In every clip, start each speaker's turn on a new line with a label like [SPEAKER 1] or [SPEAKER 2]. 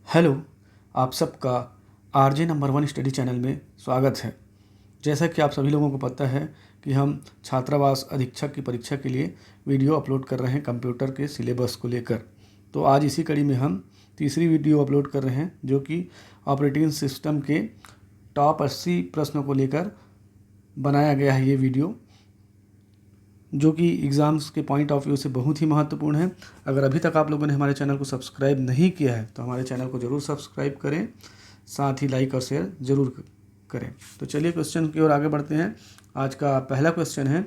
[SPEAKER 1] Hello, आप सबका RJ number 1 study channel में स्वागत है। जैसा कि आप सभी लोगों को पता है कि हम छात्रावास अधीक्षक की परीक्षा के लिए वीडियो अपलोड कर रहे हैं कंप्यूटर के सिलेबस को लेकर। तो आज इसी कड़ी में हम तीसरी वीडियो अपलोड कर रहे हैं जो कि ऑपरेटिंग सिस्टम के टॉप 80 प्रश्नों को लेकर बनाया गया है। ये वीडियो जो कि एग्ज़ाम्स के पॉइंट ऑफ व्यू से बहुत ही महत्वपूर्ण है। अगर अभी तक आप लोगों ने हमारे चैनल को सब्सक्राइब नहीं किया है तो हमारे चैनल को ज़रूर सब्सक्राइब करें, साथ ही लाइक और शेयर ज़रूर करें। तो चलिए क्वेश्चन की ओर आगे बढ़ते हैं। आज का पहला क्वेश्चन है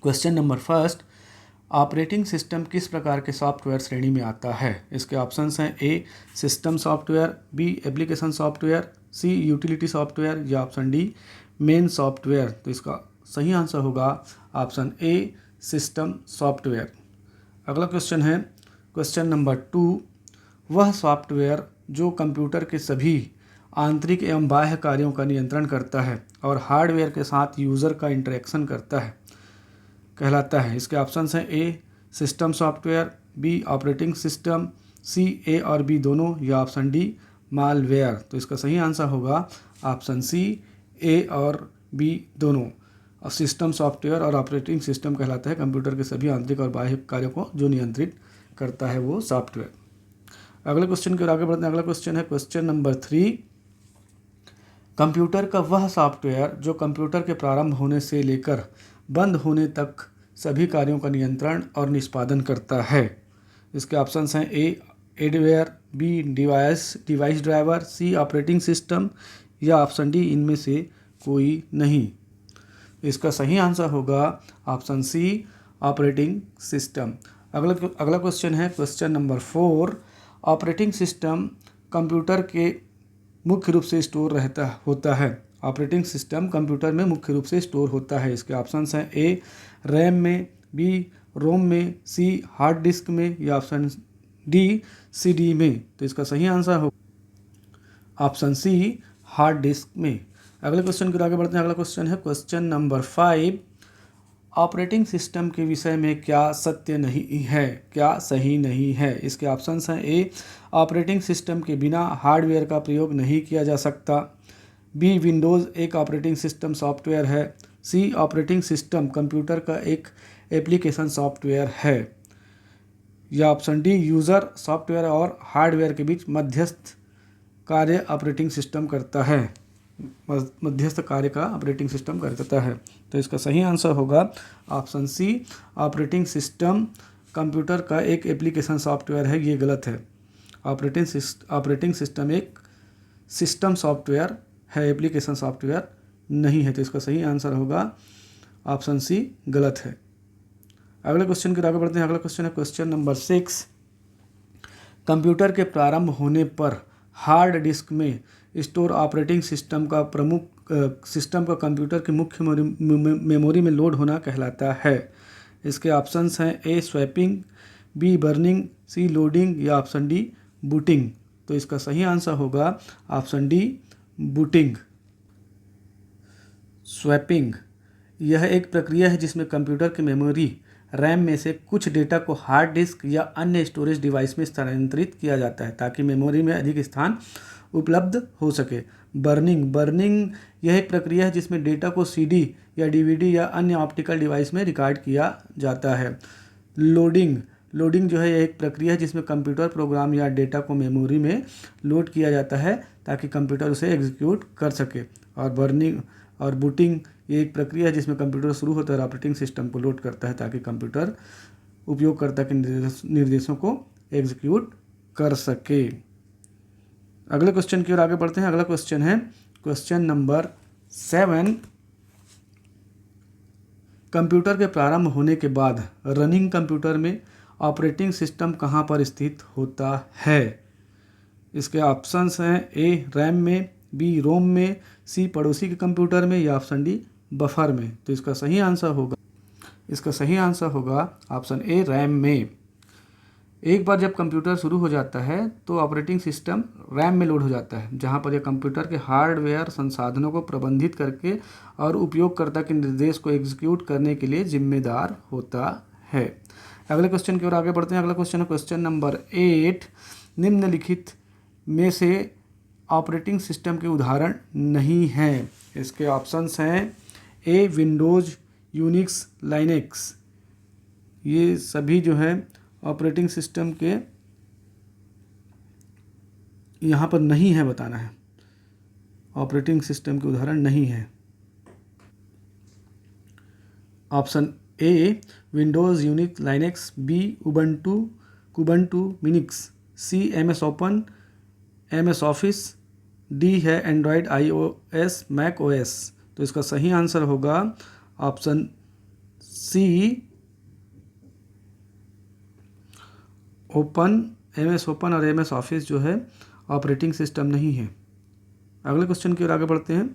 [SPEAKER 1] question number first, operating system किस प्रकार के सॉफ्टवेयर श्रेणी में आता है? इसके ऑप्शंस हैं A system software, B application software, C utility software या ऑप्शन डी मेन सॉफ्टवेयर। तो इसका सही आंसर होगा ऑप्शन ए सिस्टम सॉफ्टवेयर। अगला क्वेश्चन है क्वेश्चन नंबर 2, वह सॉफ्टवेयर जो कंप्यूटर के सभी आंतरिक एवं बाह्य कार्यों का नियंत्रण करता है और हार्डवेयर के साथ यूज़र का इंटरेक्शन करता है कहलाता है। इसके ऑप्शंस हैं A system software, B operating system, C A और बी दोनों या ऑप्शन डी मालवेयर। तो इसका सही आंसर होगा ऑप्शन सी ए और बी दोनों। और सिस्टम सॉफ्टवेयर और ऑपरेटिंग सिस्टम कहलाता है कंप्यूटर के सभी आंतरिक और बाह्य कार्यों को जो नियंत्रित करता है वो सॉफ्टवेयर। अगले क्वेश्चन की ओर आगे बढ़ते हैं। अगला क्वेश्चन है क्वेश्चन नंबर 3, कंप्यूटर का वह सॉफ्टवेयर जो कंप्यूटर के प्रारंभ होने से लेकर बंद होने तक सभी कार्यों का नियंत्रण और निष्पादन करता है। इसके ऑप्शंस हैं ए एडवेयर, बी डिवाइस ड्राइवर, सी ऑपरेटिंग सिस्टम या ऑप्शन डी इनमें से कोई नहीं। इसका सही आंसर होगा ऑप्शन सी ऑपरेटिंग सिस्टम। अगला क्वेश्चन है question number 4, operating system computer के मुख्य रूप से स्टोर होता है। ऑपरेटिंग सिस्टम कंप्यूटर में मुख्य रूप से स्टोर होता है। इसके ऑप्शंस हैं ए रैम में, बी रोम में, सी हार्ड डिस्क में या ऑप्शन डी सीडी में। तो इसका सही आंसर होगा ऑप्शन सी हार्ड डिस्क में। अगले क्वेश्चन की ओर आगे बढ़ते हैं। अगला क्वेश्चन है क्वेश्चन नंबर 5, ऑपरेटिंग सिस्टम के विषय में क्या सत्य नहीं है, क्या सही नहीं है? इसके ऑप्शंस हैं ए ऑपरेटिंग सिस्टम के बिना हार्डवेयर का प्रयोग नहीं किया जा सकता, बी विंडोज़ एक ऑपरेटिंग सिस्टम सॉफ्टवेयर है, सी ऑपरेटिंग सिस्टम कंप्यूटर का एक एप्लीकेशन सॉफ्टवेयर है या ऑप्शन डी यूज़र सॉफ्टवेयर और हार्डवेयर के बीच मध्यस्थ कार्य ऑपरेटिंग सिस्टम करता है, मध्यस्थ कार्य का ऑपरेटिंग सिस्टम करता है। तो इसका सही आंसर होगा option C operating system computer का एक एप्लीकेशन सॉफ्टवेयर है। ये गलत है। ऑपरेटिंग सिस्टम एक सिस्टम सॉफ्टवेयर है, एप्लीकेशन सॉफ्टवेयर नहीं है। तो इसका सही आंसर होगा ऑप्शन सी गलत है। अगले क्वेश्चन की आगे बढ़ते हैं। अगला क्वेश्चन है क्वेश्चन नंबर 6, कंप्यूटर के प्रारंभ होने पर हार्ड डिस्क में स्टोर ऑपरेटिंग सिस्टम का कंप्यूटर की मुख्य मेमोरी में लोड होना कहलाता है। इसके ऑप्शंस हैं ए स्वैपिंग, बी बर्निंग, सी लोडिंग या ऑप्शन डी बूटिंग। तो इसका सही आंसर होगा ऑप्शन डी बूटिंग। स्वैपिंग यह एक प्रक्रिया है जिसमें कंप्यूटर की मेमोरी रैम में से कुछ डेटा को हार्ड डिस्क या अन्य स्टोरेज डिवाइस में स्थानांतरित किया जाता है ताकि मेमोरी में अधिक स्थान उपलब्ध हो सके। बर्निंग यह एक प्रक्रिया है जिसमें डेटा को सीडी या डीवीडी या अन्य ऑप्टिकल डिवाइस में रिकॉर्ड किया जाता है। लोडिंग जो है यह एक प्रक्रिया है जिसमें कंप्यूटर प्रोग्राम या डेटा को मेमोरी में लोड किया जाता है ताकि कंप्यूटर उसे एग्जीक्यूट कर सके। और बूटिंग ये एक प्रक्रिया है जिसमें कंप्यूटर शुरू होता है और ऑपरेटिंग सिस्टम को लोड करता है ताकि कंप्यूटर उपयोगकर्ता के निर्देशों को एग्जीक्यूट कर सके। अगले क्वेश्चन की ओर आगे बढ़ते हैं। अगला क्वेश्चन है क्वेश्चन नंबर 7, कंप्यूटर के प्रारंभ होने के बाद रनिंग कंप्यूटर में ऑपरेटिंग सिस्टम कहाँ पर स्थित होता है? इसके ऑप्शंस हैं ए रैम में, बी रोम में, सी पड़ोसी के कंप्यूटर में या ऑप्शन डी बफर में। तो इसका सही आंसर होगा ऑप्शन ए रैम में। एक बार जब कंप्यूटर शुरू हो जाता है तो ऑपरेटिंग सिस्टम रैम में लोड हो जाता है जहां पर यह कंप्यूटर के हार्डवेयर संसाधनों को प्रबंधित करके और उपयोगकर्ता के निर्देश को एग्जीक्यूट करने के लिए जिम्मेदार होता है। अगले क्वेश्चन की ओर आगे बढ़ते हैं। अगला क्वेश्चन है क्वेश्चन नंबर 8, निम्नलिखित में से ऑपरेटिंग सिस्टम के उदाहरण नहीं हैं। इसके ऑप्शंस हैं ए विंडोज़, यूनिक्स, लाइनेक्स। ये सभी जो है ऑपरेटिंग सिस्टम के यहाँ पर नहीं है, बताना है, ऑपरेटिंग सिस्टम के उदाहरण नहीं है। Option A Windows, Unix, Linux, B Ubuntu, Kubuntu, Minix, C MS open, MS office, D है एंड्रॉयड, iOS, मैक OS। तो इसका सही आंसर होगा option C open, MS open और MS ऑफिस जो है ऑपरेटिंग सिस्टम नहीं है। अगले क्वेश्चन की ओर आगे बढ़ते हैं।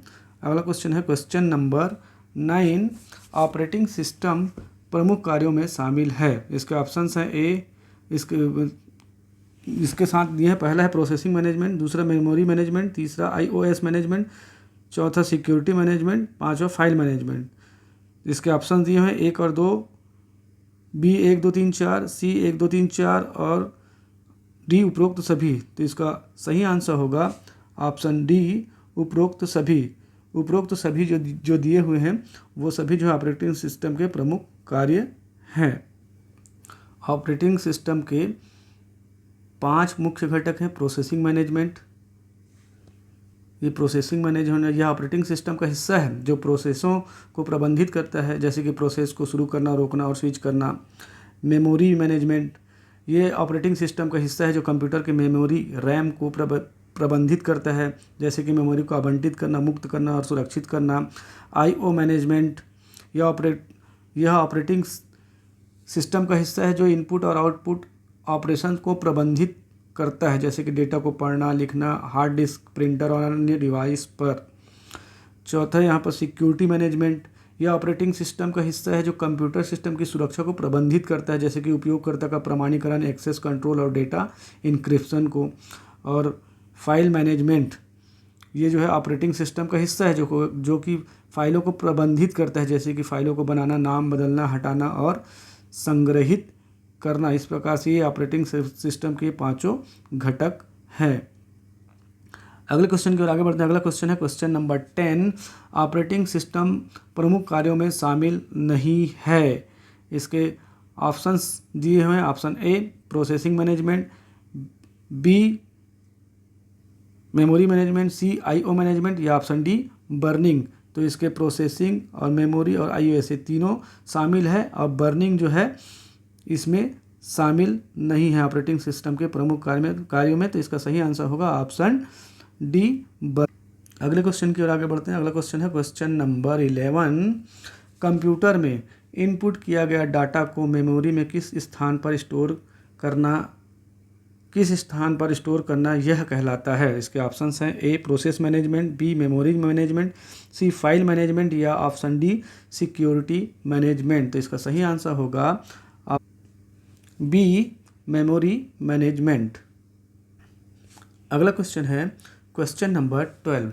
[SPEAKER 1] अगला क्वेश्चन है क्वेश्चन नंबर 9। ऑपरेटिंग सिस्टम प्रमुख कार्यों में शामिल है। इसके ऑप्शंस हैं ए, इसके साथ दिए हैं, पहला है प्रोसेसिंग मैनेजमेंट, दूसरा मेमोरी मैनेजमेंट, तीसरा iOS मैनेजमेंट, चौथा सिक्योरिटी मैनेजमेंट, पांचवा फाइल मैनेजमेंट। इसके ऑप्शन दिए हैं 1 और 2, बी 1 2 3 4, सी 1 2 3 4 और डी उपरोक्त सभी। तो इसका सही आंसर होगा ऑप्शन डी उपरोक्त सभी। उपरोक्त सभी जो दिए हुए हैं वो सभी जो ऑपरेटिंग सिस्टम के प्रमुख कार्य हैं। ऑपरेटिंग सिस्टम के 5 मुख्य घटक हैं। प्रोसेसिंग मैनेजमेंट, ये प्रोसेसिंग मैनेजमेंट यह ऑपरेटिंग सिस्टम का हिस्सा है जो प्रोसेसों को प्रबंधित करता है, जैसे कि प्रोसेस को शुरू करना, रोकना और स्विच करना। मेमोरी मैनेजमेंट, ये ऑपरेटिंग सिस्टम का हिस्सा है जो कंप्यूटर के मेमोरी रैम को प्रबंधित करता है, जैसे कि मेमोरी को आवंटित करना, मुक्त करना और सुरक्षित करना। IO मैनेजमेंट, यह ऑपरेटिंग सिस्टम का हिस्सा है जो इनपुट और आउटपुट ऑपरेशन को प्रबंधित करता है, जैसे कि डेटा को पढ़ना, लिखना, हार्ड डिस्क, प्रिंटर और अन्य डिवाइस पर। चौथा यहाँ पर सिक्योरिटी मैनेजमेंट, यह ऑपरेटिंग सिस्टम का हिस्सा है जो कंप्यूटर सिस्टम की सुरक्षा को प्रबंधित करता है, जैसे कि उपयोगकर्ता का प्रमाणीकरण, एक्सेस कंट्रोल और डेटा इंक्रिप्शन को। और फाइल मैनेजमेंट, ये जो है ऑपरेटिंग सिस्टम का हिस्सा है जो कि फाइलों को प्रबंधित करता है, जैसे कि फाइलों को बनाना, नाम बदलना, हटाना और संग्रहित करना। इस प्रकार से ये ऑपरेटिंग सिस्टम के 5 घटक हैं। अगले क्वेश्चन की ओर आगे बढ़ते हैं। अगला क्वेश्चन है क्वेश्चन नंबर 10। ऑपरेटिंग सिस्टम प्रमुख कार्यों में शामिल नहीं है। इसके ऑप्शंस दिए हुए हैं। Option A processing management, B memory management, C IO management या ऑप्शन डी बर्निंग। तो इसके प्रोसेसिंग और मेमोरी और iOS ये तीनों शामिल है और बर्निंग जो है इसमें शामिल नहीं है ऑपरेटिंग सिस्टम के प्रमुख कार्यों में। तो इसका सही आंसर होगा ऑप्शन डी बर्निंग। अगले क्वेश्चन की ओर आगे बढ़ते हैं। अगला क्वेश्चन है क्वेश्चन नंबर 11। कंप्यूटर में इनपुट किया गया डाटा को मेमोरी में किस स्थान पर स्टोर करना यह कहलाता है। इसके ऑप्शंस हैं A process management, B memory management, C file management या ऑप्शन डी सिक्योरिटी मैनेजमेंट। तो इसका सही आंसर होगा बी मेमोरी मैनेजमेंट। अगला क्वेश्चन है क्वेश्चन नंबर 12।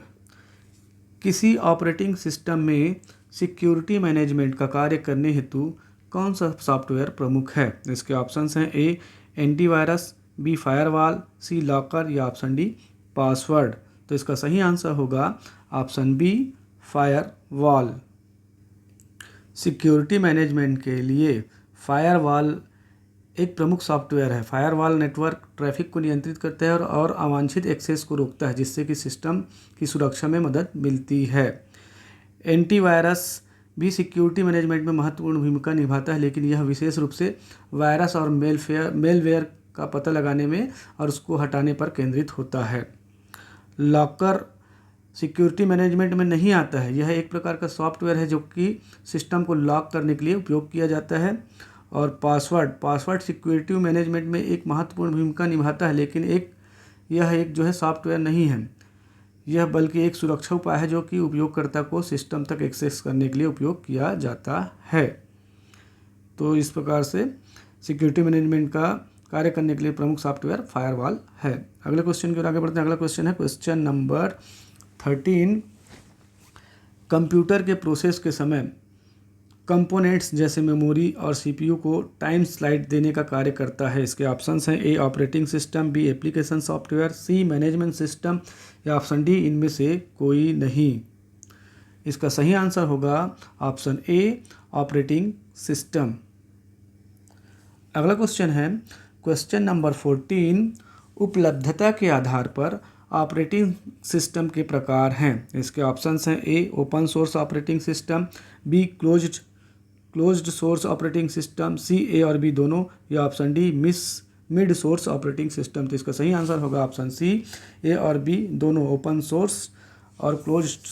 [SPEAKER 1] किसी ऑपरेटिंग सिस्टम में सिक्योरिटी मैनेजमेंट का कार्य करने हेतु कौन सा सॉफ्टवेयर प्रमुख है। इसके ऑप्शंस हैं A antivirus, B firewall, C locker या ऑप्शन डी पासवर्ड। तो इसका सही आंसर होगा option B firewall. Security management के लिए फायरवॉल एक प्रमुख सॉफ्टवेयर है। फायरवॉल नेटवर्क ट्रैफिक को नियंत्रित करता है और अवांछित एक्सेस को रोकता है, जिससे कि सिस्टम की सुरक्षा में मदद मिलती है। एंटीवायरस भी सिक्योरिटी मैनेजमेंट में महत्वपूर्ण भूमिका निभाता है, लेकिन यह विशेष रूप से वायरस और मेलवेयर का पता लगाने में और उसको हटाने पर केंद्रित होता है। लॉकर सिक्योरिटी मैनेजमेंट में नहीं आता है। यह एक प्रकार का सॉफ्टवेयर है जो कि सिस्टम को लॉक करने के लिए उपयोग किया जाता है। और पासवर्ड सिक्योरिटी मैनेजमेंट में एक महत्वपूर्ण भूमिका निभाता है, लेकिन यह एक जो है सॉफ्टवेयर नहीं है। यह बल्कि एक सुरक्षा उपाय है जो कि उपयोगकर्ता को सिस्टम तक एक्सेस करने के लिए उपयोग किया जाता है। तो इस प्रकार से सिक्योरिटी मैनेजमेंट का कार्य करने के लिए प्रमुख सॉफ्टवेयर फायरवॉल है। अगले क्वेश्चन की ओर आगे बढ़ते हैं। अगला क्वेश्चन है क्वेश्चन नंबर 13। कंप्यूटर के प्रोसेस के समय कंपोनेंट्स जैसे मेमोरी और सीपीयू को टाइम स्लाइड देने का कार्य करता है। इसके ऑप्शंस हैं A operating system, B application software, C management system या ऑप्शन डी इनमें से कोई नहीं। इसका सही आंसर होगा ऑप्शन ए ऑपरेटिंग सिस्टम। अगला क्वेश्चन है क्वेश्चन नंबर 14। उपलब्धता के आधार पर ऑपरेटिंग सिस्टम के प्रकार हैं। इसके ऑप्शंस हैं A open source operating system, B closed source operating system, C A और बी दोनों या option D mid source operating system. तो इसका सही आंसर होगा ऑप्शन सी ए और बी दोनों ओपन सोर्स और क्लोज्ड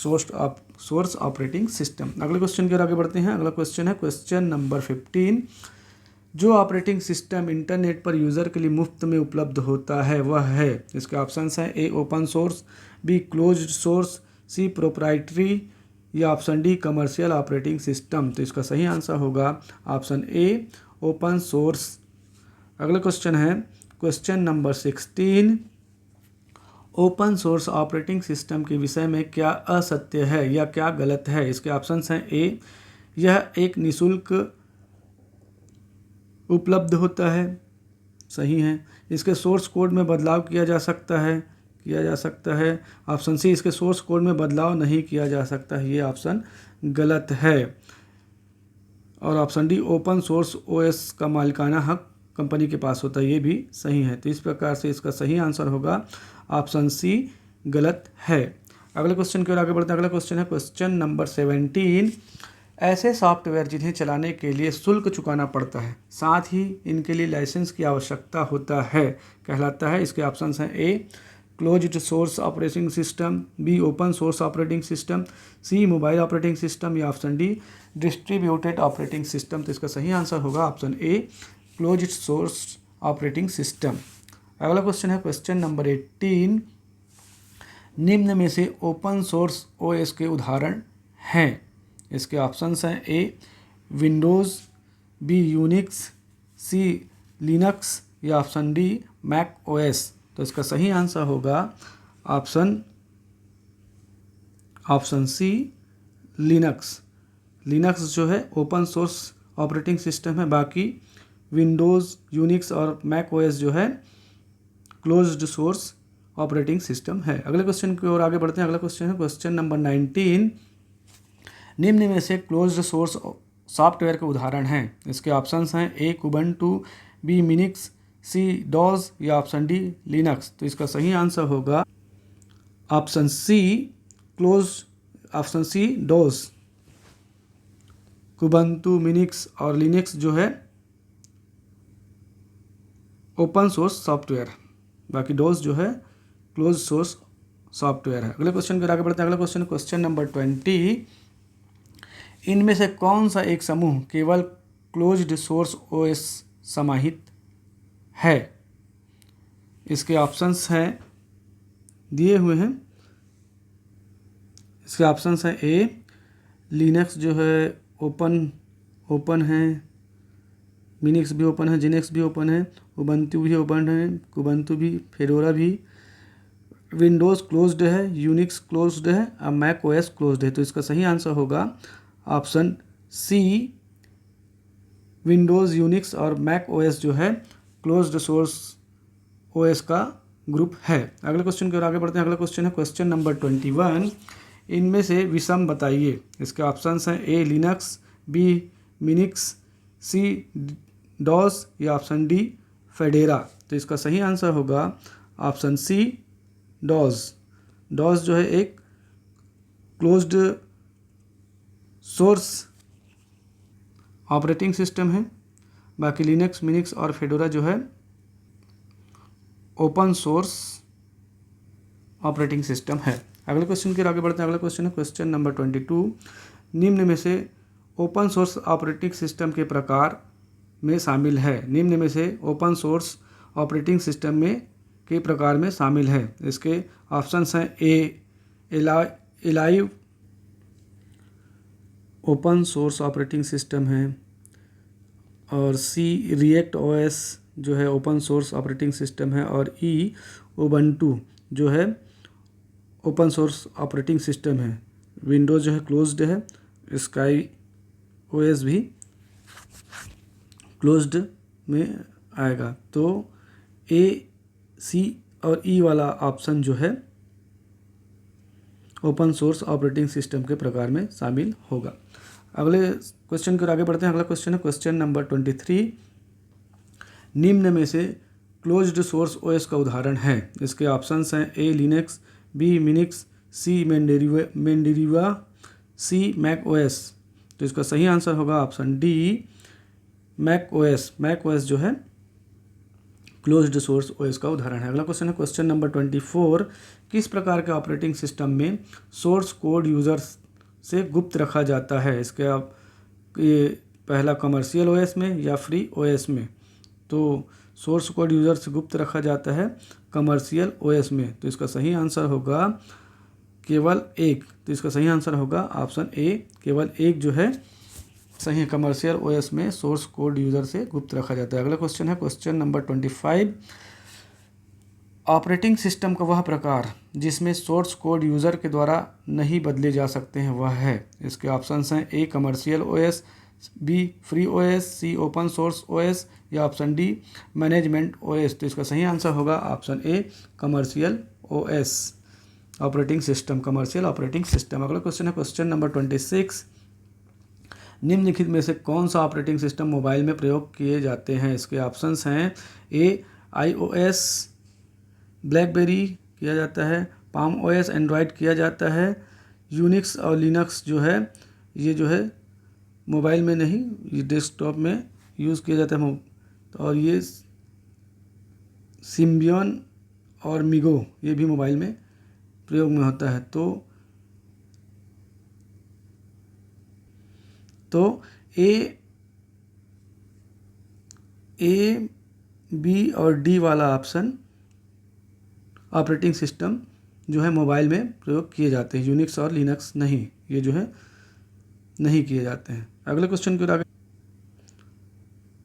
[SPEAKER 1] सोर्स ऑपरेटिंग सिस्टम। अगले क्वेश्चन की ओर आगे बढ़ते हैं। अगला क्वेश्चन है क्वेश्चन नंबर 15। जो ऑपरेटिंग सिस्टम इंटरनेट पर यूज़र के लिए मुफ्त में उपलब्ध होता है वह है। इसके ऑप्शंस हैं A open source, B closed source, C proprietary या option D commercial operating system. तो इसका सही आंसर होगा ऑप्शन ए ओपन सोर्स। अगला क्वेश्चन है question number 16। Open source operating system के विषय में क्या असत्य है या क्या गलत है। इसके ऑप्शंस हैं ए यह एक निःशुल्क उपलब्ध होता है, सही है। इसके सोर्स कोड में बदलाव किया जा सकता है। ऑप्शन सी इसके सोर्स कोड में बदलाव नहीं किया जा सकता है, ये ऑप्शन गलत है। और option D open source OS का मालिकाना हक कंपनी के पास होता है, ये भी सही है। तो इस प्रकार से इसका सही आंसर होगा ऑप्शन सी गलत है। अगले क्वेश्चन की ओर आगे बढ़ते हैं। अगला क्वेश्चन है क्वेश्चन नंबर 17। ऐसे सॉफ्टवेयर जिन्हें चलाने के लिए शुल्क चुकाना पड़ता है, साथ ही इनके लिए लाइसेंस की आवश्यकता होता है, कहलाता है। इसके ऑप्शंस हैं A closed source operating system, B open source operating system, C mobile operating system या option D distributed operating system. तो इसका सही आंसर होगा option A closed source operating system. अगला क्वेश्चन है क्वेश्चन नंबर 18। निम्न में से ओपन सोर्स ओएस के उदाहरण हैं। इसके ऑप्शंस हैं A Windows, B Unix, C Linux या ऑप्शन डी मैक ओएस। तो इसका सही आंसर होगा ऑप्शन सी लिनक्स। लिनक्स जो है ओपन सोर्स ऑपरेटिंग सिस्टम है, बाकी विंडोज़, यूनिक्स और मैक ओएस जो है क्लोज्ड सोर्स ऑपरेटिंग सिस्टम है। अगले क्वेश्चन की ओर आगे बढ़ते हैं। अगला क्वेश्चन है क्वेश्चन नंबर 19। निम्न में से क्लोज्ड सोर्स सॉफ्टवेयर के उदाहरण हैं। इसके ऑप्शंस हैं ए कुबंटू, बी मिनिक्स, सी डॉज या ऑप्शन डी लिनक्स। तो इसका सही आंसर होगा ऑप्शन सी डॉज। कुबंटू, मिनिक्स और लिनक्स जो है ओपन सोर्स सॉफ्टवेयर, बाकी डॉज जो है क्लोज सोर्स सॉफ्टवेयर है। अगले क्वेश्चन की आगे बढ़ते हैं। अगला क्वेश्चन क्वेश्चन नंबर 20। इनमें से कौन सा एक समूह केवल क्लोज्ड सोर्स ओएस समाहित है। इसके ऑप्शंस हैं दिए हुए हैं। इसके ऑप्शंस हैं ए लिनक्स जो है ओपन है, मिनिक्स भी ओपन है, जिनेक्स भी ओपन है, उबंटू भी ओपन है, कुबंटू भी, फेडोरा भी, विंडोज़ क्लोज्ड है, यूनिक्स क्लोज्ड है और मैक ओएस क्लोज्ड है। तो इसका सही आंसर होगा ऑप्शन सी विंडोज़, यूनिक्स और मैक ओएस जो है क्लोज्ड सोर्स ओएस का ग्रुप है। अगले क्वेश्चन की ओर आगे बढ़ते हैं। अगला क्वेश्चन है क्वेश्चन नंबर 21। इनमें से विषम बताइए। इसके ऑप्शंस हैं A Linux, B Minix, C DOS या ऑप्शन डी फेडेरा। तो इसका सही आंसर होगा ऑप्शन सी डॉस। डॉस जो है एक क्लोज्ड सोर्स ऑपरेटिंग सिस्टम है, बाकी लिनक्स, मिनिक्स और फेडोरा जो है ओपन सोर्स ऑपरेटिंग सिस्टम है। अगले क्वेश्चन की आगे बढ़ते हैं। अगला क्वेश्चन है क्वेश्चन नंबर 22। निम्न में से ओपन सोर्स ऑपरेटिंग सिस्टम के प्रकार में शामिल है। निम्न में से ओपन सोर्स ऑपरेटिंग सिस्टम में के प्रकार में शामिल है। इसके ऑप्शंस हैं A alive open source operating system है, और सी रिएक्ट ओएस जो है ओपन सोर्स ऑपरेटिंग सिस्टम है, और ई उबंटू जो है ओपन सोर्स ऑपरेटिंग सिस्टम है। विंडोज़ जो है क्लोज्ड है, स्काई ओएस भी क्लोज्ड में आएगा। तो ए, सी और ई वाला ऑप्शन जो है ओपन सोर्स ऑपरेटिंग सिस्टम के प्रकार में शामिल होगा। अगले क्वेश्चन की ओर आगे बढ़ते हैं। अगला क्वेश्चन है क्वेश्चन नंबर 23। निम्न में से क्लोज्ड सोर्स ओएस का उदाहरण है। इसके ऑप्शंस हैं A Linux, B Minix, C Mandriva, C Mac OS. तो इसका सही आंसर होगा option D Mac OS. Mac OS जो है क्लोज्ड सोर्स ओएस का उदाहरण है। अगला क्वेश्चन है क्वेश्चन नंबर 24। किस प्रकार के ऑपरेटिंग सिस्टम में सोर्स कोड यूजर्स से गुप्त रखा जाता है? इसके आप ये पहला कमर्शियल ओएस में या फ्री ओएस में? तो सोर्स कोड यूजर से गुप्त रखा जाता है कमर्शियल ओएस में। तो इसका सही आंसर होगा केवल एक। तो इसका सही आंसर होगा ऑप्शन ए, केवल एक जो है सही है। कमर्शियल ओएस में सोर्स कोड यूजर से गुप्त रखा जाता है। अगला क्वेश्चन है क्वेश्चन नंबर 25। ऑपरेटिंग सिस्टम का वह प्रकार जिसमें सोर्स कोड यूजर के द्वारा नहीं बदले जा सकते हैं वह है। इसके ऑप्शंस हैं A commercial OS, B free OS, C open source OS या ऑप्शन डी मैनेजमेंट ओएस। तो इसका सही आंसर होगा option A commercial OS operating system, commercial operating system. अगला क्वेश्चन है क्वेश्चन नंबर 26। निम्नलिखित में से कौन सा ऑपरेटिंग सिस्टम मोबाइल में प्रयोग किए जाते हैं? इसके ऑप्शंस हैं ए आईओएस ब्लैकबेरी किया जाता है, पाम ओएस एंड्रॉयड किया जाता है, यूनिक्स और लिनक्स जो है ये जो है मोबाइल में नहीं, ये डेस्कटॉप में यूज़ किया जाता है। और ये सिम्बियन और मिगो ये भी मोबाइल में प्रयोग में होता है। तो ए बी और डी वाला ऑप्शन ऑपरेटिंग सिस्टम जो है मोबाइल में प्रयोग किए जाते हैं। यूनिक्स और लिनक्स नहीं, ये जो है नहीं किए जाते हैं। अगले क्वेश्चन की ओर आगे।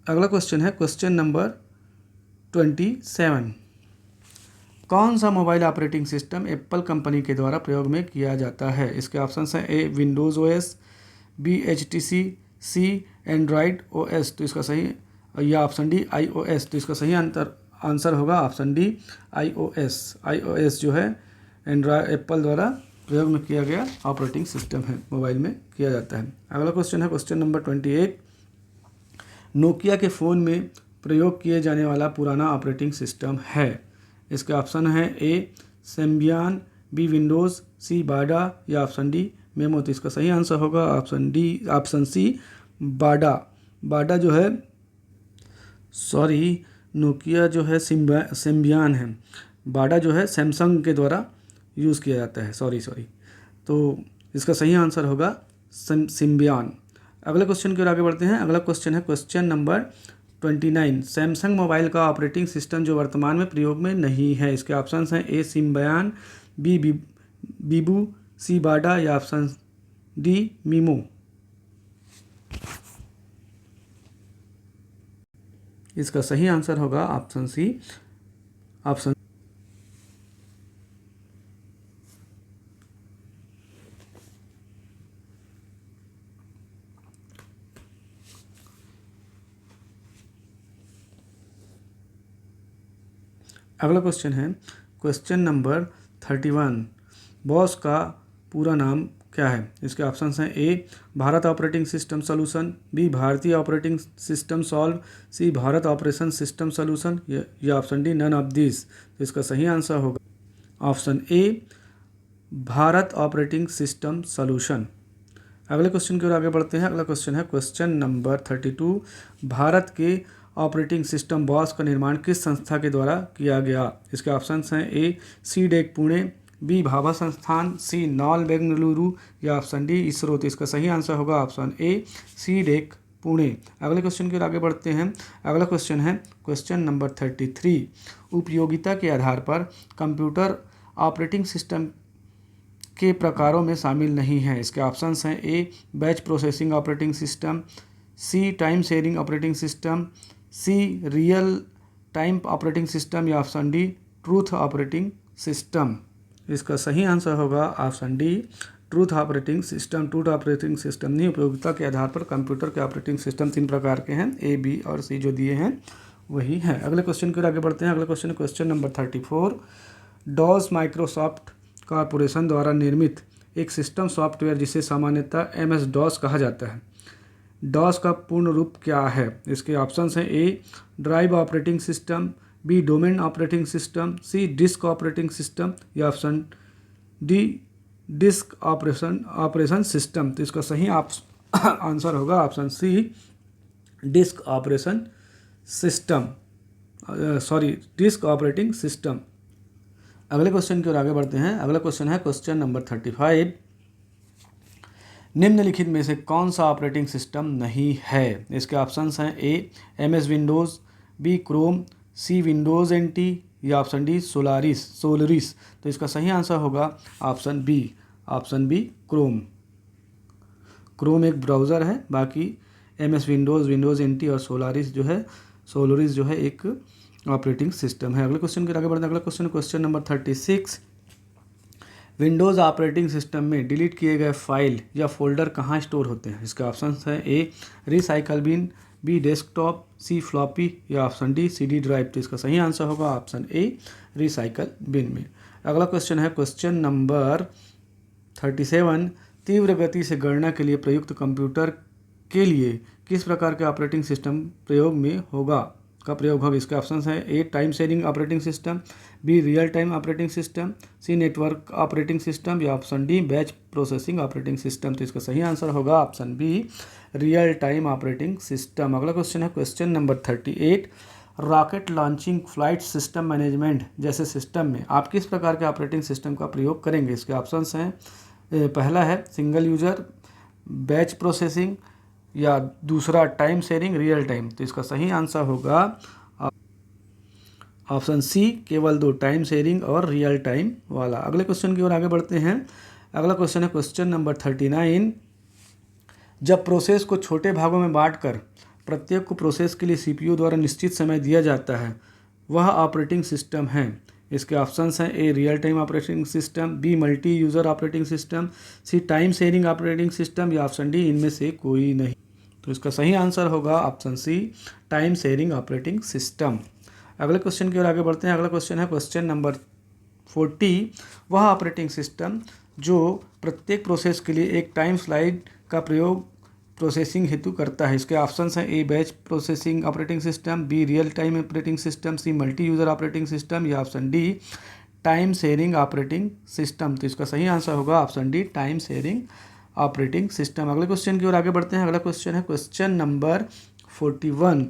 [SPEAKER 1] अगला क्वेश्चन है क्वेश्चन नंबर 27। कौन सा mobile operating system Apple company के द्वारा प्रयोग में किया जाता है? इसके ऑप्शंस हैं A Windows OS, B HTC, C Android OS. तो इसका सही या ऑप्शन डी आईओएस। तो इसका सही आंसर होगा ऑप्शन डी आईओएस। आईओएस जो है एंड्रॉयड एप्पल द्वारा प्रयोग में किया गया ऑपरेटिंग सिस्टम है, मोबाइल में किया जाता है। अगला क्वेश्चन है क्वेश्चन नंबर 28। नोकिया के फ़ोन में प्रयोग किए जाने वाला पुराना ऑपरेटिंग सिस्टम है। इसके ऑप्शन हैं ए सेम्बियन, बी विंडोज़, सी बाडा या ऑप्शन डी मेमो। तो इसका सही आंसर होगा ऑप्शन सी बाडा। बाडा जो है नोकिया जो है सेम्बियन है, बाडा जो है सैमसंग के द्वारा यूज़ किया जाता है। तो इसका सही आंसर होगा सिम्बियन। अगले क्वेश्चन की ओर आगे बढ़ते हैं। अगला क्वेश्चन है क्वेश्चन नंबर 29। सैमसंग मोबाइल का ऑपरेटिंग सिस्टम जो वर्तमान में प्रयोग में नहीं है। इसके ऑप्शंस हैं ए सिम्बियन, बी बीबू, सी बाडा या ऑप्शन डी मीमो। इसका सही आंसर होगा ऑप्शन सी ऑप्शन। अगला क्वेश्चन है क्वेश्चन नंबर 31। बॉस का पूरा नाम क्या है? इसके ऑप्शंस हैं A Bharat operating system solution, B Bharatiya operating system solve, C Bharat operation system solution या option D none of this. तो इसका सही आंसर होगा option A Bharat operating system solution. अगले क्वेश्चन की ओर आगे बढ़ते हैं। अगला क्वेश्चन है क्वेश्चन नंबर 32। भारत के ऑपरेटिंग सिस्टम बॉस का निर्माण किस संस्था के द्वारा किया गया? इसके ऑप्शंस हैं ए सीडेक पुणे, बी भाभा संस्थान, सी नॉल बेंगलुरु या ऑप्शन डी इसरो। तो इसका सही आंसर होगा ऑप्शन ए सीडेक पुणे। अगले क्वेश्चन की ओर आगे बढ़ते हैं। अगला क्वेश्चन है क्वेश्चन नंबर 33। उपयोगिता के आधार पर कंप्यूटर ऑपरेटिंग सिस्टम के प्रकारों में शामिल नहीं है। इसके ऑप्शंस हैं A batch processing operating system, C time sharing operating system, C real time operating system या option D truth operating system. इसका सही आंसर होगा option D truth operating system नहीं, उपयोगिता के आधार पर कंप्यूटर के ऑपरेटिंग सिस्टम 3 प्रकार के हैं, ए, बी और सी जो दिए हैं वही हैं। अगले क्वेश्चन की ओर आगे बढ़ते हैं। अगला question number 34। DOS Microsoft corporation द्वारा निर्मित एक सिस्टम सॉफ्टवेयर जिसे सामान्यतः MS डॉस कहा जाता है। डॉस का पूर्ण रूप क्या है? इसके ऑप्शंस हैं A drive operating system, B domain operating system, C disk operating system या option D disk operation system. तो इसका सही आंसर होगा option C disk operation system, disk operating system. अगले क्वेश्चन की ओर आगे बढ़ते हैं। अगला क्वेश्चन है क्वेश्चन नंबर 35। निम्नलिखित में से कौन सा ऑपरेटिंग सिस्टम नहीं है? इसके ऑप्शंस हैं ए MS विंडोज़, बी क्रोम, सी विंडोज़ NT या ऑप्शन डी सोलरिस। तो इसका सही आंसर होगा ऑप्शन बी क्रोम। क्रोम एक ब्राउज़र है, बाकी MS विंडोज़ NT और सोलरिस जो है एक ऑपरेटिंग सिस्टम है। अगले क्वेश्चन के आगे बढ़ते हैं। अगला question number 36। Windows operating system में डिलीट किए गए फाइल या फोल्डर कहाँ स्टोर होते हैं? इसके ऑप्शन है ए रिसाइकल बिन, बी डेस्कटॉप, सी फ्लॉपी या ऑप्शन डी CD ड्राइव। तो इसका सही आंसर होगा ऑप्शन ए रिसाइकल बिन में। अगला क्वेश्चन है क्वेश्चन नंबर 37। तीव्र गति से गणना के लिए प्रयुक्त कंप्यूटर के लिए किस प्रकार के ऑपरेटिंग सिस्टम प्रयोग होगा? इसके ऑप्शन हैं A time sharing operating system, B real time operating system, C network operating system या option D batch processing operating system. तो इसका सही आंसर होगा option B real time operating system. अगला क्वेश्चन है question number 38। Rocket launching, flight system management जैसे system में आप किस प्रकार के ऑपरेटिंग सिस्टम का प्रयोग करेंगे? इसके ऑप्शन हैं पहला है सिंगल यूजर बैच प्रोसेसिंग या दूसरा टाइम शेयरिंग रियल टाइम। तो इसका सही आंसर होगा ऑप्शन सी केवल 2 टाइम शेयरिंग और रियल टाइम वाला। अगले क्वेश्चन की ओर आगे बढ़ते हैं। अगला क्वेश्चन है क्वेश्चन नंबर 39। जब प्रोसेस को छोटे भागों में बांटकर प्रत्येक को प्रोसेस के लिए CPU द्वारा निश्चित समय दिया जाता है वह ऑपरेटिंग सिस्टम है। इसके ऑप्शंस हैं A real time operating system, B multi user operating system, C time sharing operating system या ऑप्शन डी इनमें से कोई नहीं। तो इसका सही आंसर होगा option C time sharing operating system. अगले क्वेश्चन की ओर आगे बढ़ते हैं। अगला क्वेश्चन है क्वेश्चन नंबर 40। वह ऑपरेटिंग सिस्टम जो प्रत्येक प्रोसेस के लिए एक टाइम स्लाइड का प्रयोग प्रोसेसिंग हेतु करता है। इसके ऑप्शंस हैं A batch processing operating system, B real time operating system, C multi user operating system या option D time sharing operating system. तो इसका सही आंसर होगा option D time sharing operating system. अगले क्वेश्चन की ओर आगे बढ़ते हैं। अगला क्वेश्चन है क्वेश्चन नंबर 41।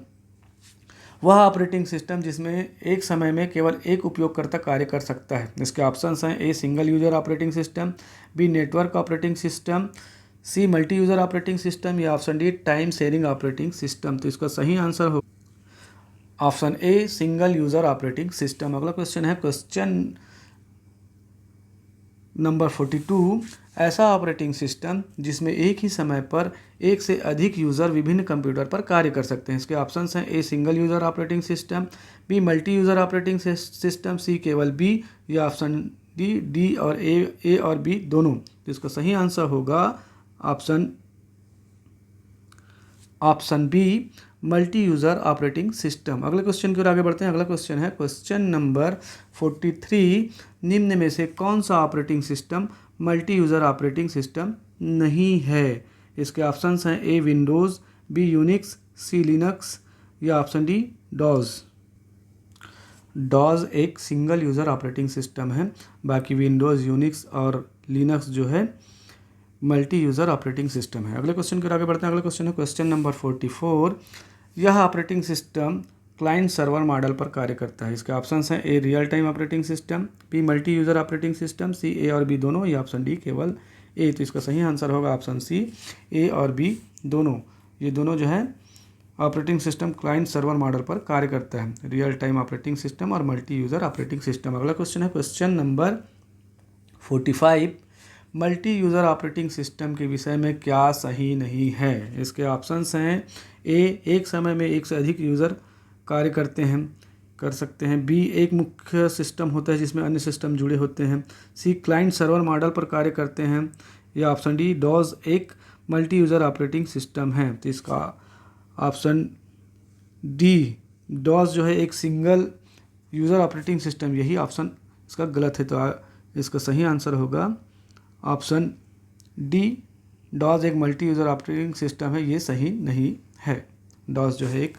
[SPEAKER 1] वह ऑपरेटिंग सिस्टम जिसमें एक समय में केवल एक उपयोगकर्ता कार्य कर सकता है। इसके ऑप्शंस हैं A single user operating system, B network operating system, C multi user operating system या option D time sharing operating system. तो इसका सही आंसर हो option A single user operating system. अगला क्वेश्चन है क्वेश्चन नंबर 42। ऐसा operating system जिसमें एक ही समय पर एक से अधिक यूज़र विभिन्न कंप्यूटर पर कार्य कर सकते हैं। इसके ऑप्शंस हैं A single user operating system, B multi user operating system, C केवल बी या ऑप्शन डी और ए और बी दोनों। तो इसका सही आंसर होगा option B multi user operating system. अगले क्वेश्चन की ओर आगे बढ़ते हैं। अगला क्वेश्चन है क्वेश्चन नंबर 43। निम्न में से कौन सा operating system multi user operating system नहीं है? इसके ऑप्शंस हैं A Windows, B Unix, C Linux या ऑप्शन डी डॉज एक सिंगल यूज़र ऑपरेटिंग सिस्टम है, बाकी विंडोज़, यूनिक्स और लिनक्स जो है मल्टी यूज़र ऑपरेटिंग सिस्टम है। अगले क्वेश्चन की ओर आगे बढ़ते हैं। अगला क्वेश्चन है क्वेश्चन नंबर 44। यह operating system client server model पर कार्य करता है। इसके ऑप्शंस हैं A real time operating system, B multi user operating system, C A और बी दोनों या ऑप्शन डी केवल ए। तो इसका सही आंसर होगा ऑप्शन सी ए और बी दोनों। ये दोनों जो है operating system client server model पर कार्य करता है, रियल टाइम ऑपरेटिंग सिस्टम और मल्टी यूज़र ऑपरेटिंग सिस्टम। अगला क्वेश्चन है question number 45। Multi user operating system के विषय में क्या सही नहीं है? इसके ऑप्शंस हैं ए एक समय में एक से अधिक यूज़र कार्य कर सकते हैं, बी एक मुख्य सिस्टम होता है जिसमें अन्य सिस्टम जुड़े होते हैं, सी क्लाइंट सर्वर मॉडल पर कार्य करते हैं या ऑप्शन डी डॉस एक मल्टी यूज़र ऑपरेटिंग सिस्टम है। तो इसका ऑप्शन डी डॉस जो है एक सिंगल यूज़र ऑपरेटिंग सिस्टम, यही ऑप्शन इसका गलत है। तो इसका सही आंसर होगा ऑप्शन डी डॉस एक मल्टी यूज़र ऑपरेटिंग सिस्टम है, ये सही नहीं है। डॉस जो है एक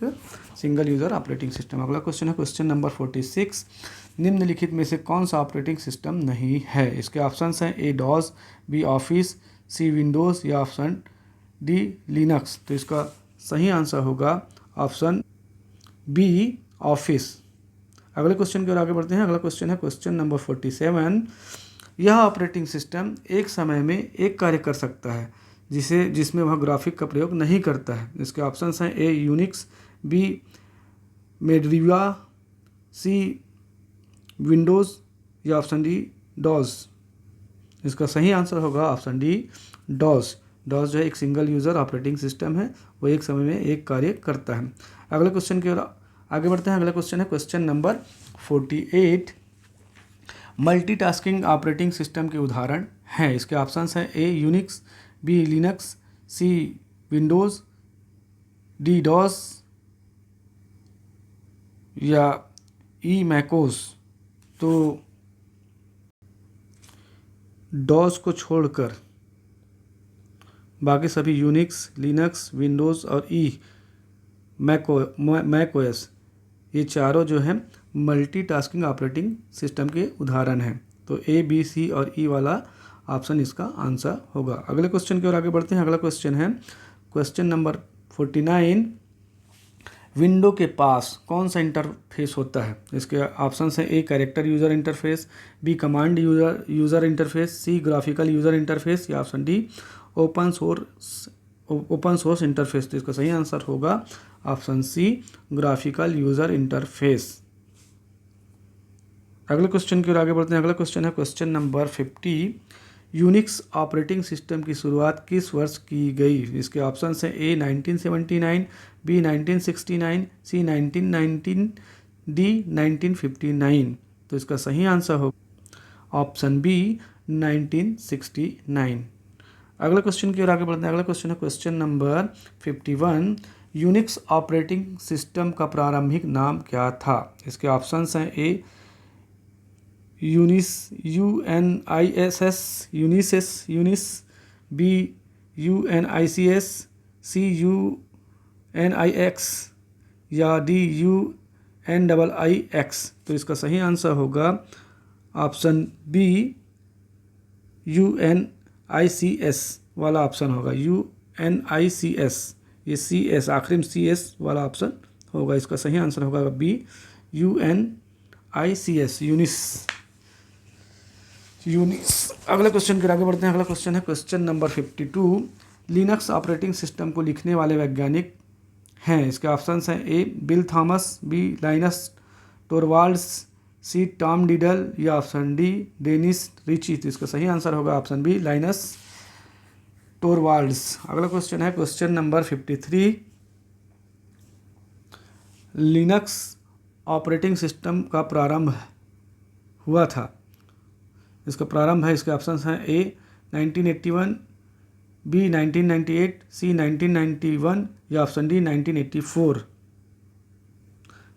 [SPEAKER 1] सिंगल यूज़र ऑपरेटिंग सिस्टम। अगला क्वेश्चन है क्वेश्चन नंबर 46, निम्नलिखित में से कौन सा ऑपरेटिंग सिस्टम नहीं है। इसके ऑप्शंस हैं A DOS, B office, C Windows या ऑप्शन डी लिनक्स। तो इसका सही आंसर होगा ऑप्शन बी ऑफिस। अगले क्वेश्चन की ओर आगे बढ़ते हैं। अगला क्वेश्चन है क्वेश्चन नंबर 47, यह ऑपरेटिंग सिस्टम एक समय में एक कार्य कर सकता है जिसमें वह ग्राफिक का प्रयोग नहीं करता है। इसके ऑप्शंस हैं ए यूनिक्स, बी मेड्रिवा, सी विंडोज़ या ऑप्शन डी डॉस। इसका सही आंसर होगा ऑप्शन डी डॉस। डॉस जो है एक सिंगल यूज़र ऑपरेटिंग सिस्टम है, वो एक समय में एक कार्य करता है। अगले क्वेश्चन की ओर आगे बढ़ते हैं। अगला क्वेश्चन है question number 48, multitasking operating system के उदाहरण हैं। इसके ऑप्शंस हैं ए यूनिक्स, बी लिनक्स, सी विंडोज़, डी डॉस या ई मैकोस। तो डॉस को छोड़कर बाकी सभी यूनिक्स, लिनक्स, विंडोज़ और ई मैकओएस, ये चारों जो हैं मल्टीटास्किंग ऑपरेटिंग सिस्टम के उदाहरण हैं। तो ए, बी, सी और ई वाला ऑप्शन इसका आंसर होगा। अगले क्वेश्चन की ओर आगे बढ़ते हैं। अगला क्वेश्चन है क्वेश्चन नंबर 49, विंडो के पास कौन सा इंटरफेस होता है। इसके ऑप्शंस हैं A character user interface, B command user interface, C graphical user interface या option D open source interface. तो इसका सही आंसर होगा option C graphical user interface. अगले क्वेश्चन की ओर आगे बढ़ते हैं। अगला क्वेश्चन है question number 50, Unix operating system की शुरुआत किस वर्ष की गई। इसके ऑप्शंस हैं ए 1979, बी 1969, सी 1919, डी 1959। तो इसका सही आंसर होगा ऑप्शन बी 1969। अगले क्वेश्चन की ओर आगे बढ़ते हैं। अगला क्वेश्चन है question number 51, Unix operating system का प्रारंभिक नाम क्या था। इसके ऑप्शंस हैं ए यूनिस, यूनिस, बी UNICS, सी UNIX या डी UNIIX। तो इसका सही आंसर होगा ऑप्शन बी UNICS वाला ऑप्शन होगा। UNICS, ये CS आखिरी में CS वाला ऑप्शन होगा। इसका सही आंसर होगा बी UNICS, यूनिस। अगले क्वेश्चन के आगे बढ़ते हैं। अगला क्वेश्चन है question number 52, Linux operating system को लिखने वाले वैज्ञानिक हैं। इसके ऑप्शंस हैं A Bill Thomas, B Linus Torvalds, C Tom डीडल या ऑप्शन डी डेनिस रिची। तो इसका सही आंसर होगा ऑप्शन बी लाइनस टोरवाल्ड्स। अगला क्वेश्चन है question number 53, Linux operating system का प्रारंभ हुआ था। इसका प्रारंभ है, इसके ऑप्शंस हैं ए 1981, बी 1998, सी 1991 या ऑप्शन डी 1984।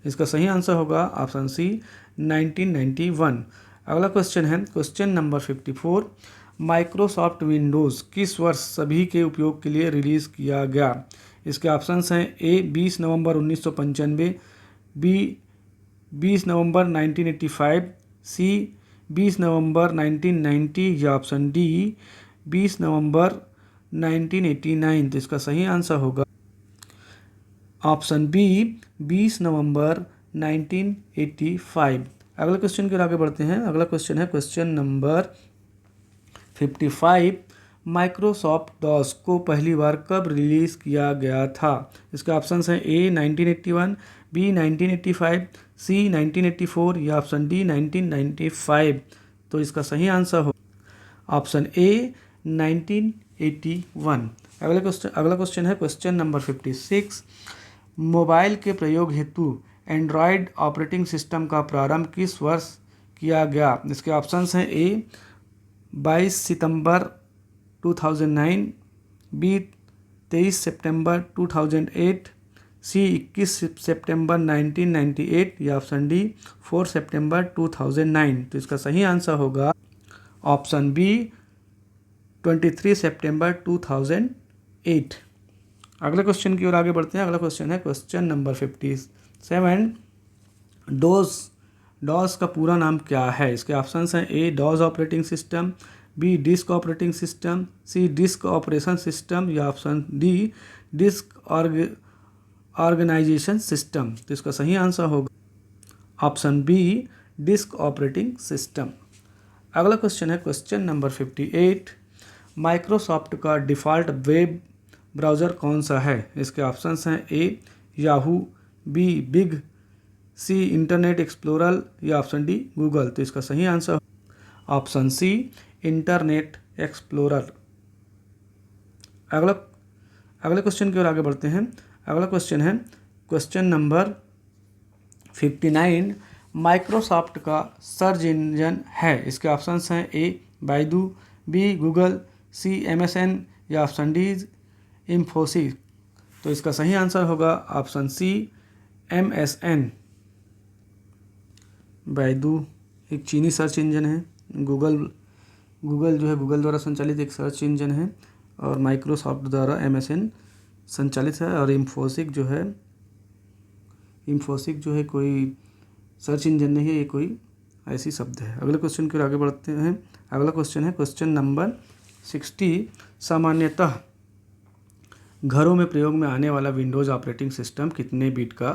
[SPEAKER 1] इसका सही आंसर होगा ऑप्शन सी 1991। अगला क्वेश्चन है क्वेश्चन नंबर 54, माइक्रोसॉफ्ट विंडोज़ किस वर्ष सभी के उपयोग के लिए रिलीज़ किया गया। इसके ऑप्शंस हैं ए 20 नवंबर 1995, बी 20 नवंबर 1985, सी 20 नवंबर 1990 या ऑप्शन डी 20 नवंबर 1989। तो इसका सही आंसर होगा ऑप्शन बी 20 नवंबर 1985। अगले क्वेश्चन की ओर आगे बढ़ते हैं। अगला क्वेश्चन है क्वेश्चन नंबर 55, माइक्रोसॉफ्ट डॉस को पहली बार कब रिलीज़ किया गया था। इसके ऑप्शंस हैं ए 1981, बी 1985, सी 1984 या ऑप्शन डी 1995। तो इसका सही आंसर हो ऑप्शन ए 1981। अगला क्वेश्चन है क्वेश्चन नंबर 56, मोबाइल के प्रयोग हेतु एंड्रॉयड ऑपरेटिंग सिस्टम का प्रारंभ किस वर्ष किया गया। इसके ऑप्शंस हैं ए 22 सितंबर 2009, बी 23 सितंबर 2008, सी 21 सितंबर 1998 या ऑप्शन डी 4 सितंबर 2009। तो इसका सही आंसर होगा ऑप्शन बी 23 सितंबर 2008। अगले क्वेश्चन की ओर आगे बढ़ते हैं। अगला क्वेश्चन है क्वेश्चन नंबर 57। डॉस का पूरा नाम क्या है? इसके ऑप्शंस हैं A DOS operating system, B disk operating system, C disk operation system या option D disk organisation system. तो इसका सही आंसर होगा option B disk operating system. अगला क्वेश्चन है क्वेश्चन नंबर 58। माइक्रोसॉफ्ट का डिफ़ॉल्ट वेब ब्राउज़र कौन सा है? इसके ऑप्शंस हैं A Yahoo, B Bing, C Internet Explorer या ऑप्शन डी गूगल। तो इसका सही answer option C Internet Explorer. अगले क्वेश्चन की ओर आगे बढ़ते हैं। अगला क्वेश्चन है क्वेश्चन नंबर 59। माइक्रोसॉफ्ट का सर्च इंजन है। इसके ऑप्शंस हैं ए बाइदू, बी गूगल, सी MSN या ऑप्शन डी इन्फोसिस। तो इसका सही आंसर होगा ऑप्शन सी MSN। बाइदू एक चीनी सर्च इंजन है, गूगल जो है गूगल द्वारा संचालित एक सर्च इंजन है और माइक्रोसॉफ्ट द्वारा MSN संचालित है। और इन्फोसिस जो है कोई सर्च इंजन नहीं है, ये कोई ऐसी शब्द है। अगले क्वेश्चन की ओर आगे बढ़ते हैं। अगला क्वेश्चन है क्वेश्चन नंबर 60। सामान्यतः घरों में प्रयोग में आने वाला विंडोज़ ऑपरेटिंग सिस्टम कितने बिट का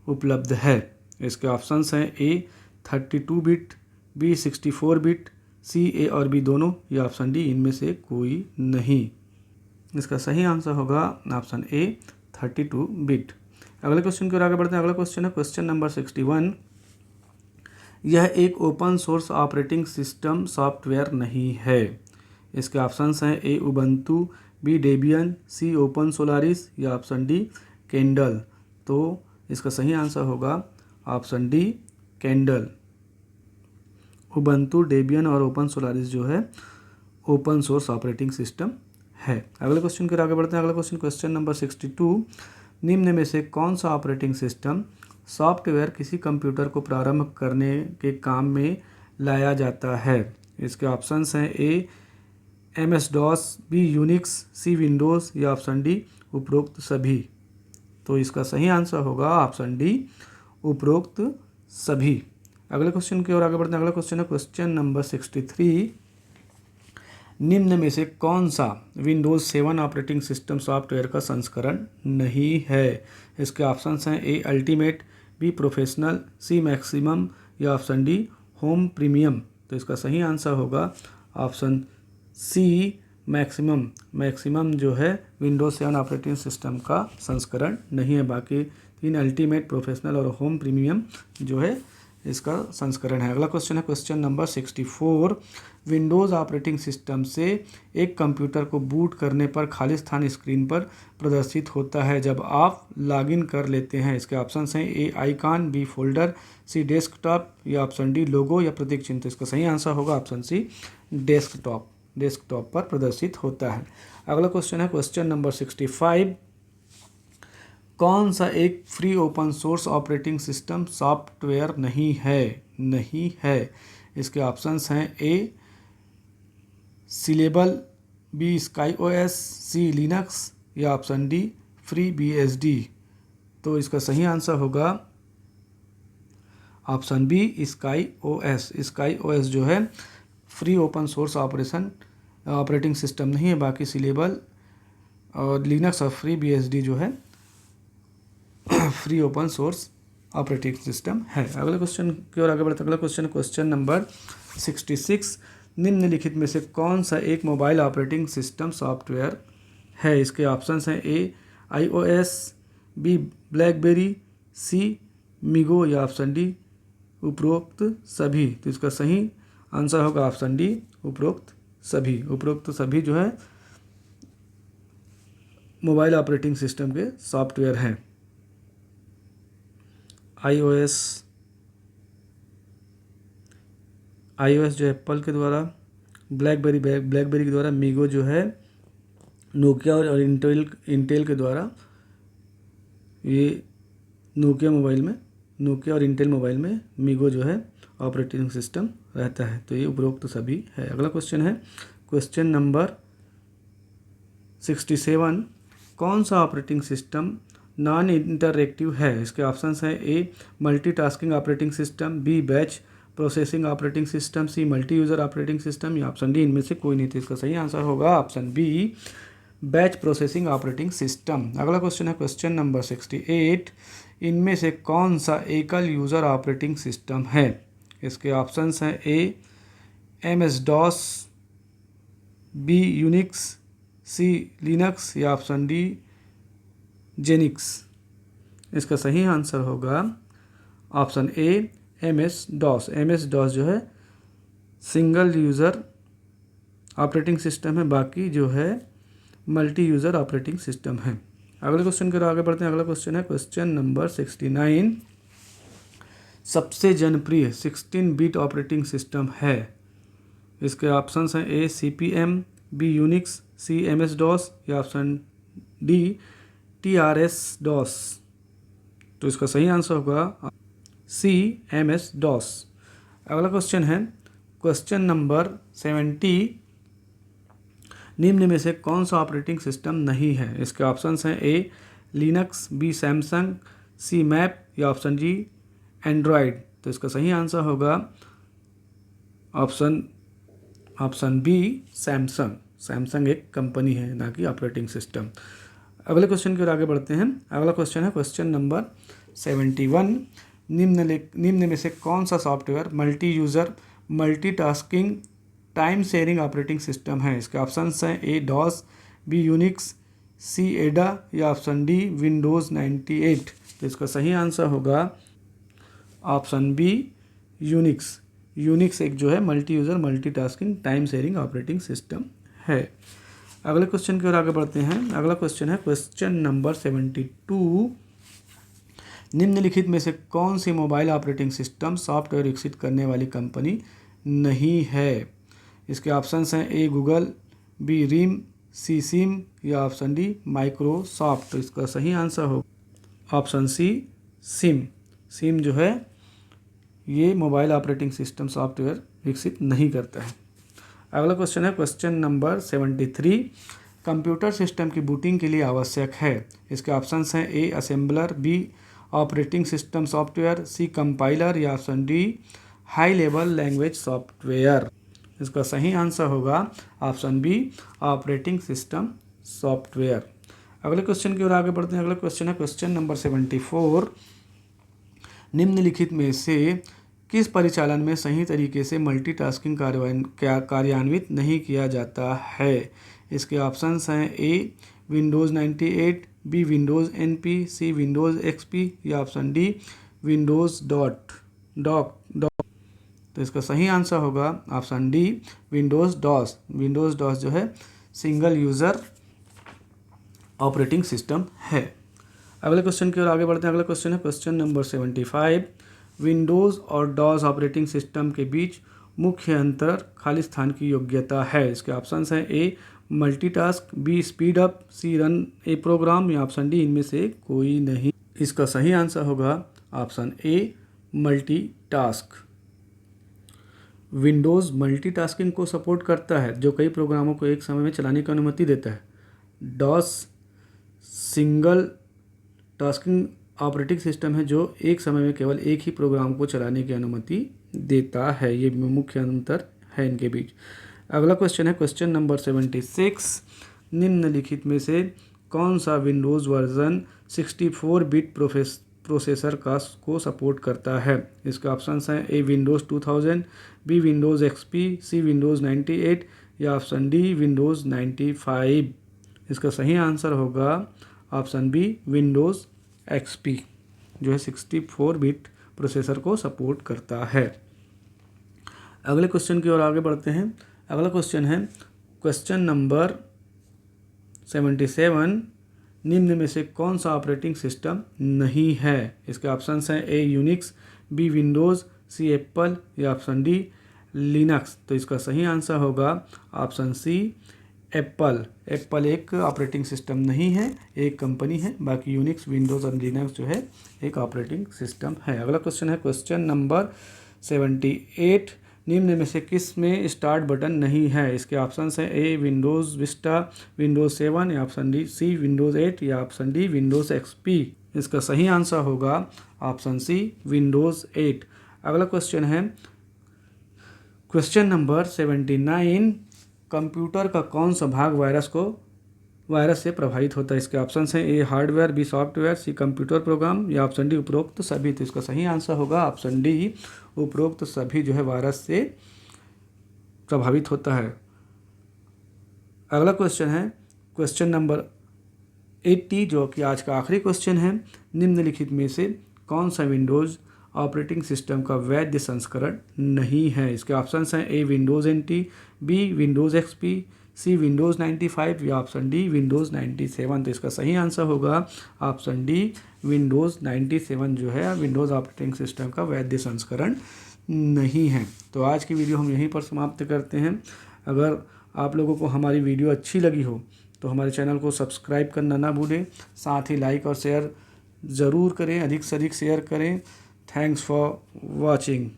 [SPEAKER 1] उपलब्ध है? इसके ऑप्शंस हैं ए 32 bit, B 64 bit, C A और बी दोनों या ऑप्शन डी इनमें से कोई नहीं। इसका सही आंसर होगा ऑप्शन ए 32 बिट। अगले क्वेश्चन की ओर आगे बढ़ते हैं। अगला क्वेश्चन है क्वेश्चन नंबर 61। यह एक open source operating system software नहीं है। इसके ऑप्शंस हैं ए उबंटू, बी डेबियन, सी ओपन सोलारिस या ऑप्शन डी कैंडल। तो इसका सही आंसर होगा option D candle. Ubuntu, Debian और ओपन सोलारिस जो है ओपन सोर्स ऑपरेटिंग सिस्टम है। अगले क्वेश्चन की ओर आगे बढ़ते हैं। अगला क्वेश्चन क्वेश्चन नंबर 62। निम्न में से कौन सा ऑपरेटिंग सिस्टम सॉफ्टवेयर किसी कंप्यूटर को प्रारंभ करने के काम में लाया जाता है? इसके ऑप्शंस हैं ए MS-DOS, बी यूनिक्स, सी विंडोज़ या ऑप्शन डी उपरोक्त सभी। तो इसका सही आंसर होगा ऑप्शन डी उपरोक्त सभी। अगले क्वेश्चन की ओर आगे बढ़ते हैं। अगला क्वेश्चन है क्वेश्चन नंबर 63। निम्न में से कौन सा विंडोज़ 7 ऑपरेटिंग सिस्टम सॉफ्टवेयर का संस्करण नहीं है? इसके ऑप्शंस हैं A ultimate, B professional, C maximum या ऑप्शन डी होम प्रीमियम। तो इसका सही आंसर होगा ऑप्शन सी मैक्सिमम जो है विंडोज़ 7 ऑपरेटिंग सिस्टम का संस्करण नहीं है। बाकी तीन अल्टीमेट, प्रोफेशनल और होम प्रीमियम जो है इसका संस्करण है। अगला क्वेश्चन है question number 64। Windows operating system से एक कंप्यूटर को बूट करने पर खाली स्थान स्क्रीन पर प्रदर्शित होता है जब आप लॉगिन कर लेते हैं। इसके ऑप्शंस हैं ए आइकॉन, बी फोल्डर, सी डेस्कटॉप या ऑप्शन डी लोगो या प्रतीक चिन्ह। तो इसका सही आंसर होगा ऑप्शन सी डेस्कटॉप पर प्रदर्शित होता है। अगला क्वेश्चन है क्वेश्चन नंबर 65। कौन सा एक free open source operating system software नहीं है? इसके ऑप्शंस हैं ए सिलेबल, बी स्काई OS, सी लिनक्स या ऑप्शन डी फ्री BSD। तो इसका सही आंसर होगा ऑप्शन बी स्काई OS जो है free open source operating system नहीं है। बाकी सिलेबल और लिनक्स और फ्री BSD जो है free open source operating system है। अगले क्वेश्चन की ओर आगे बढ़ते हैं। अगला क्वेश्चन नंबर 66। निम्नलिखित में से कौन सा एक मोबाइल ऑपरेटिंग सिस्टम सॉफ्टवेयर है? इसके ऑप्शंस हैं ए iOS, बी ब्लैकबेरी, सी मिगो या ऑप्शन डी उपरोक्त सभी। तो इसका सही आंसर होगा ऑप्शन डी उपरोक्त सभी जो है मोबाइल ऑपरेटिंग सिस्टम के सॉफ्टवेयर हैं। iOS जो एप्पल के द्वारा, ब्लैकबेरी के द्वारा, मिगो जो है नोकिया और इंटेल के द्वारा ये नोकिया और इंटेल मोबाइल में मीगो जो है ऑपरेटिंग सिस्टम रहता है। तो ये उपरोक्त तो सभी है। अगला क्वेश्चन है क्वेश्चन नंबर 67, कौन सा ऑपरेटिंग सिस्टम नॉन इंटरएक्टिव है? इसके ऑप्शंस हैं A multitasking operating system, B batch processing operating system, C multi user operating system या ऑप्शन डी इनमें से कोई नहीं। तो इसका सही आंसर होगा option B batch processing operating system. अगला क्वेश्चन है क्वेश्चन नंबर 68, इनमें से कौन सा एकल यूज़र ऑपरेटिंग सिस्टम है? इसके ऑप्शंस हैं ए MS DOS, बी यूनिक्स, सी लिनक्स या ऑप्शन डी जेनिक्स। इसका सही आंसर होगा ऑप्शन ए MS DOS। MS DOS जो है सिंगल यूज़र ऑपरेटिंग सिस्टम है, बाकी जो है मल्टी यूज़र ऑपरेटिंग सिस्टम है। अगले क्वेश्चन की ओर आगे बढ़ते हैं। अगला क्वेश्चन है क्वेश्चन नंबर 69, सबसे जनप्रिय 16 बिट ऑपरेटिंग सिस्टम है? इसके ऑप्शंस हैं ए CP/M, बी यूनिक्स, सी MS DOS या ऑप्शन डी TRS DOS। तो इसका सही आंसर होगा सी MS DOS। अगला क्वेश्चन है क्वेश्चन नंबर 70, निम्न में से कौन सा ऑपरेटिंग सिस्टम नहीं है? इसके ऑप्शंस हैं A Linux, B Samsung, C map या ऑप्शन जी एंड्रॉयड। तो इसका सही आंसर होगा ऑप्शन बी सैमसंग। सैमसंग एक कंपनी है, ना कि ऑपरेटिंग सिस्टम। अगले क्वेश्चन की ओर आगे बढ़ते हैं। अगला क्वेश्चन है क्वेश्चन नंबर 71, निम्न में से कौन सा software multi user multitasking time sharing operating system है? इसके ऑप्शंस हैं ए DOS, बी यूनिक्स, सी एडा या ऑप्शन डी विंडोज़ 98। तो इसका सही आंसर होगा ऑप्शन बी यूनिक्स। यूनिक्स एक जो है multi user multitasking time sharing operating system है। अगले क्वेश्चन की ओर आगे बढ़ते हैं। अगला क्वेश्चन है क्वेश्चन नंबर 72, निम्नलिखित में से कौन सी मोबाइल ऑपरेटिंग सिस्टम सॉफ्टवेयर विकसित करने वाली कंपनी नहीं है? इसके ऑप्शंस हैं ए गूगल, बी रिम, सी सिम या ऑप्शन डी माइक्रोसॉफ्ट। तो इसका सही आंसर हो ऑप्शन सी सिम। सिम जो है ये मोबाइल ऑपरेटिंग सिस्टम सॉफ्टवेयर विकसित नहीं करता है। अगला क्वेश्चन है क्वेश्चन नंबर 73, कंप्यूटर सिस्टम की बूटिंग के लिए आवश्यक है? इसके ऑप्शंस हैं A assembler, B operating system software, C compiler या option D high level language software. इसका सही आंसर होगा option B operating system software. अगले क्वेश्चन की ओर आगे बढ़ते हैं। अगला क्वेश्चन है क्वेश्चन नंबर 74, निम्नलिखित में से किस परिचालन में सही तरीके से मल्टीटास्किंग कार्यान्वित नहीं किया जाता है? इसके ऑप्शंस हैं A Windows 98, B Windows NP, C Windows XP या ऑप्शन डी विंडोज़ डॉक। तो इसका सही आंसर होगा option D Windows DOS। Windows DOS जो है सिंगल यूज़र ऑपरेटिंग सिस्टम है। अगले क्वेश्चन की ओर आगे बढ़ते हैं। अगला क्वेश्चन है क्वेश्चन नंबर 75, विंडोज़ और DOS ऑपरेटिंग सिस्टम के बीच मुख्य अंतर खाली स्थान की योग्यता है? इसके ऑप्शंस हैं ए मल्टीटास्क, बी स्पीड अप, सी रन ए प्रोग्राम या ऑप्शन डी इनमें से कोई नहीं। इसका सही आंसर होगा ऑप्शन ए मल्टीटास्क। विंडोज़ मल्टीटास्किंग को सपोर्ट करता है, जो कई प्रोग्रामों को एक समय में चलाने की अनुमति देता है। DOS single tasking operating system है, जो एक समय में केवल एक ही प्रोग्राम को चलाने की अनुमति देता है। ये मुख्य अंतर है इनके बीच। अगला क्वेश्चन है क्वेश्चन नंबर 76, निम्नलिखित में से कौन सा विंडोज़ वर्जन 64 बिट प्रोसेसर को सपोर्ट करता है? इसके ऑप्शंस हैं A Windows 2000, B Windows XP, C Windows 98 या ऑप्शन डी विंडोज़ 95। इसका सही आंसर होगा ऑप्शन बी विंडोज़ XP, जो है 64 बिट प्रोसेसर को सपोर्ट करता है। अगले क्वेश्चन की ओर आगे बढ़ते हैं। अगला क्वेश्चन है क्वेश्चन नंबर 77, निम्न में से कौन सा ऑपरेटिंग सिस्टम नहीं है? इसके ऑप्शंस हैं ए यूनिक्स, बी विंडोज़, सी एप्पल या ऑप्शन डी लिनक्स। तो इसका सही आंसर होगा ऑप्शन सी एप्पल एक ऑपरेटिंग सिस्टम नहीं है, एक कंपनी है। बाकी यूनिक्स, विंडोज़ और लिनक्स जो है एक ऑपरेटिंग सिस्टम है। अगला क्वेश्चन है क्वेश्चन नंबर 78। निम्न में से किस में स्टार्ट बटन नहीं है? इसके ऑप्शंस हैं ए विंडोज़ विस्टा, विंडोज़ 7 या ऑप्शन डी सी विंडोज़ 8 या ऑप्शन डी विंडोज़ एक्सपी। इसका सही आंसर होगा ऑप्शन सी विंडोज़ 8। अगला क्वेश्चन है क्वेश्चन नंबर 79। कंप्यूटर का कौन सा भाग वायरस से प्रभावित होता है? इसके ऑप्शन हैं A hardware, B software, C computer program या ऑप्शन डी उपरोक्त सभी। तो इसका सही आंसर होगा ऑप्शन डी उपरोक्त सभी जो है वायरस से प्रभावित होता है। अगला क्वेश्चन है क्वेश्चन नंबर 80 जो कि आज का आखिरी क्वेश्चन है। निम्नलिखित में से कौन सा विंडोज़ ऑपरेटिंग सिस्टम का वैध संस्करण नहीं है? इसके ऑप्शंस हैं A Windows NT, B Windows XP, C Windows 95 या ऑप्शन डी विंडोज़ 97। तो इसका सही आंसर होगा ऑप्शन डी विंडोज़ 97 जो है विंडोज़ ऑपरेटिंग सिस्टम का वैध संस्करण नहीं है। तो आज की वीडियो हम यहीं पर समाप्त करते हैं। अगर आप लोगों को हमारी वीडियो अच्छी लगी हो तो हमारे चैनल को सब्सक्राइब करना ना भूलें, साथ ही लाइक और शेयर ज़रूर करें, अधिक से अधिक शेयर करें। Thanks for watching.